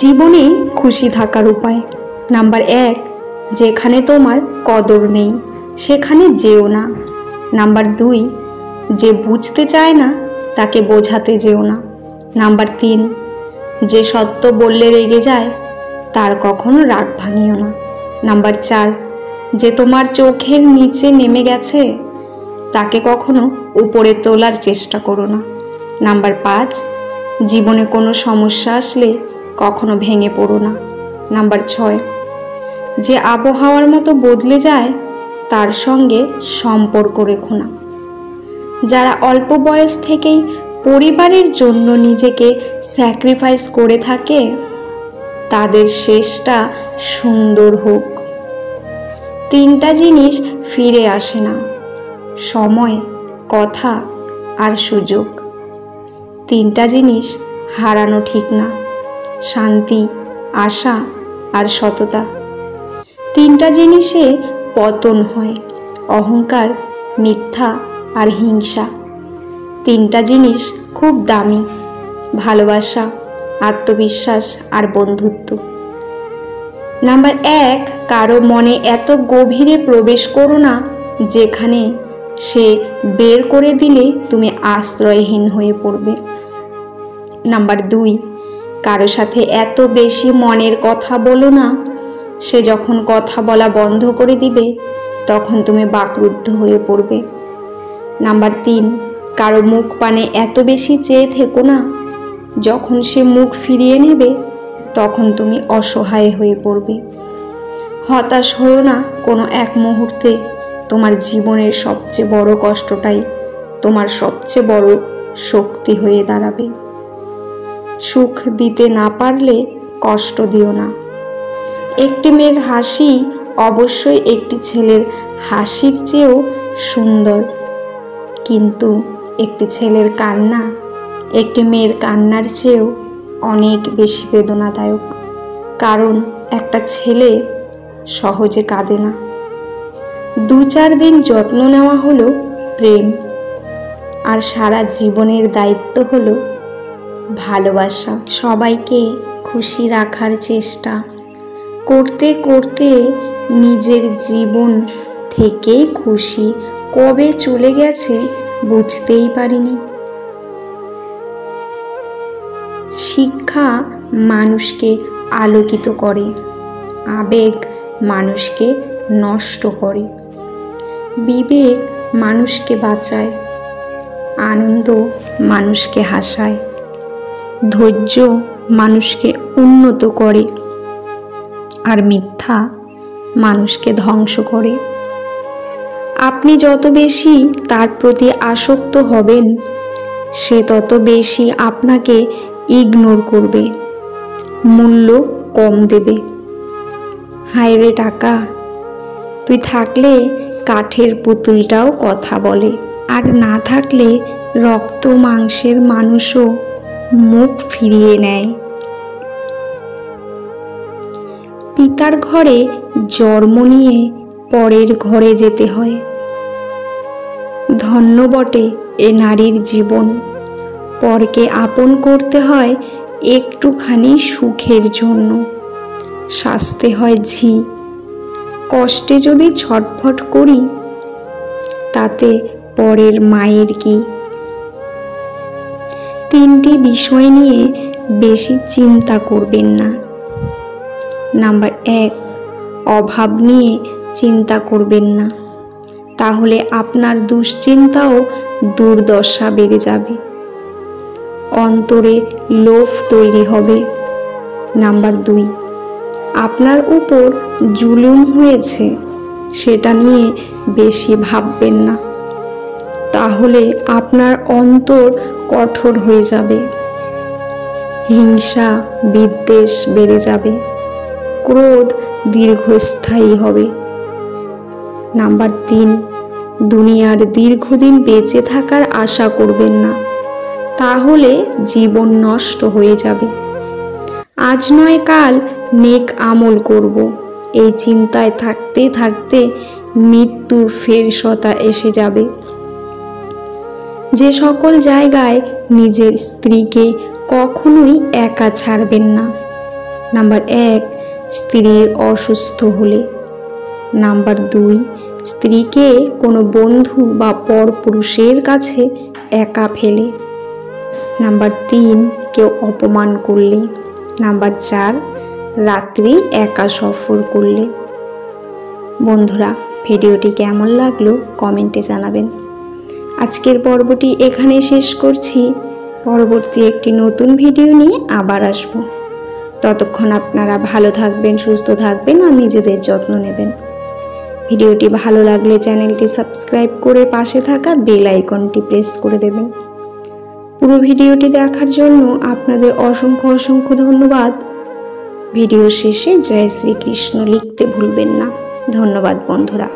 জীবনে খুশি থাকার উপায়। নাম্বার 1, যেখানে তোমার কদর নেই সেখানে যেও না। নাম্বার 2, যে বুঝতে চায় না তাকে বোঝাতে যেও না। নাম্বার 3, যে সত্য বললে রেগে যায় তার কখনো রাগ ভাঙিও না। নাম্বার 4, যে তোমার চোখের নিচে নেমে গেছে তাকে কখনো উপরে তোলার চেষ্টা করো না। নাম্বার 5, জীবনে কোনো সমস্যা আসলে কখনো ভেঙে পড়ো না। নাম্বার 6, যে আবহাওয়ার মতো বদলে যায় তার সঙ্গে সম্পর্ক রেখো না। যারা অল্প বয়স থেকেই পরিবারের জন্য নিজেকে স্যাক্রিফাইস করে থাকে তাদের শেষটা সুন্দর হোক। 3টা জিনিস ফিরে আসে না: সময়, কথা আর সুযোগ। 3টা জিনিস হারানো ঠিক না: শান্তি, আশা আর সততা। 3টা জিনিসে পতন হয়: অহংকার, মিথ্যা আর হিংসা। 3টা জিনিস খুব দামি: ভালোবাসা, আত্মবিশ্বাস আর বন্ধুত্ব। নাম্বার 1, কারো মনে এত গভীরে প্রবেশ করো না যেখানে সে বের করে দিলে তুমি আশ্রয়হীন হয়ে পড়বে। নাম্বার 2, কারো সাথে এত বেশি মনের কথা বলো না সে যখন কথা বলা বন্ধ করে দিবে তখন তুমি বাকরুদ্ধ হয়ে পড়বে। নাম্বার 3, কারো মুখ পানে এত বেশি চেয়ে থেকো না যখন সে মুখ ফিরিয়ে নেবে তখন তুমি অসহায় হয়ে পড়বে। হতাশ হও না কোনো এক মুহূর্তে। তোমার জীবনের সবচেয়ে বড় কষ্টটাই তোমার সবচেয়ে বড় শক্তি হয়ে দাঁড়াবে। সুখ দিতে না পারলে কষ্ট দিও না। একটি মেয়ের হাসি অবশ্যই একটি ছেলের হাসির চেয়েও সুন্দর, কিন্তু একটি ছেলের কান্না একটি মেয়ের কান্নার চেয়েও অনেক বেশি বেদনাদায়ক। কারণ একটা ছেলে সহজে কাঁদে না। 2-4 দিন যত্ন নেওয়া হলো প্রেম, আর সারা জীবনের দায়িত্ব হলো ভালোবাসা। সবাইকে খুশি রাখার চেষ্টা করতে করতে নিজের জীবন থেকে খুশি কবে চলে গেছে বুঝতেই পারিনি। শিক্ষা মানুষকে আলোকিত করে, আবেগ মানুষকে নষ্ট করে, বিবেক মানুষকে বাঁচায়, আনন্দ মানুষকে হাসায়, ধৈর্য মানুষকে উন্নত করে, আর মিথ্যা মানুষকে ধ্বংস করে। আপনি যত বেশি তার প্রতি আসক্ত হবেন সে তত বেশি আপনাকে ইগনোর করবে, মূল্য কম দেবে। হায় রে টাকা, তুই থাকলে কাঠের পুতুলটাও কথা বলে, আর না থাকলে রক্ত মাংসের মানুষও মুখ ফিরিয়ে নেয়। পিতার ঘরে জন্ম নিয়ে পরের ঘরে যেতে হয়। ধন্য বটে এ নারীর জীবন, পরকে আপন করতে হয় একটুখানি সুখের জন্য। শাস্তে হয় ঝি, কষ্টে যদি ছটফট করি তাতে পরের মায়ের কি। 3টি বিষয় নিয়ে বেশি চিন্তা করবেন না। নাম্বার 1, অভাব নিয়ে চিন্তা করবেন না, তাহলে আপনার দুশ্চিন্তাও দুর্দশা বেড়ে যাবে, অন্তরে লোভ তৈরি হবে। নাম্বার 2, আপনার উপর জুলুম হয়েছে সেটা নিয়ে বেশি ভাববেন না, তাহলে আপনার অন্তর কঠোর হয়ে যাবে, হিংসা বিদ্বেষ বেড়ে যাবে, ক্রোধ দীর্ঘস্থায়ী হবে। নাম্বার 3, দুনিয়ার দীর্ঘদিন বেঁচে থাকার আশা করবেন না, তাহলে জীবন নষ্ট হয়ে যাবে। আজ নয় কাল নেক আমল করব, এই চিন্তায় থাকতে থাকতে মৃত্যুর ফেরশতা এসে যাবে। যে সকল জায়গায় নিজের স্ত্রীকে কখনোই একা ছাড়বেন না, নাম্বার 1, স্ত্রীর অসুস্থ হলে। নাম্বার 2, স্ত্রীকে কোনো বন্ধু বা পরপুরুষের কাছে একা ফেলে। নাম্বার 3, কেউ অপমান করলে। নাম্বার 4, রাত্রি একা সফর করলে। বন্ধুরা, ভিডিওটি কেমন লাগলো কমেন্টে জানাবেন। আজকের পর্বটি এখানে শেষ করছি। পরবর্তী একটি নতুন ভিডিও নিয়ে আবার আসব। ততক্ষণ আপনারা ভালো থাকবেন, সুস্থ থাকবেন আর নিজেদের যত্ন নেবেন। ভিডিওটি ভালো লাগলে চ্যানেলটি সাবস্ক্রাইব করে পাশে থাকা বেল আইকনটি প্রেস করে দেবেন। পুরো ভিডিওটি দেখার জন্য আপনাদের অসংখ্য অসংখ্য ধন্যবাদ। ভিডিও শেষে জয় শ্রীকৃষ্ণ লিখতে ভুলবেন না। ধন্যবাদ বন্ধুরা।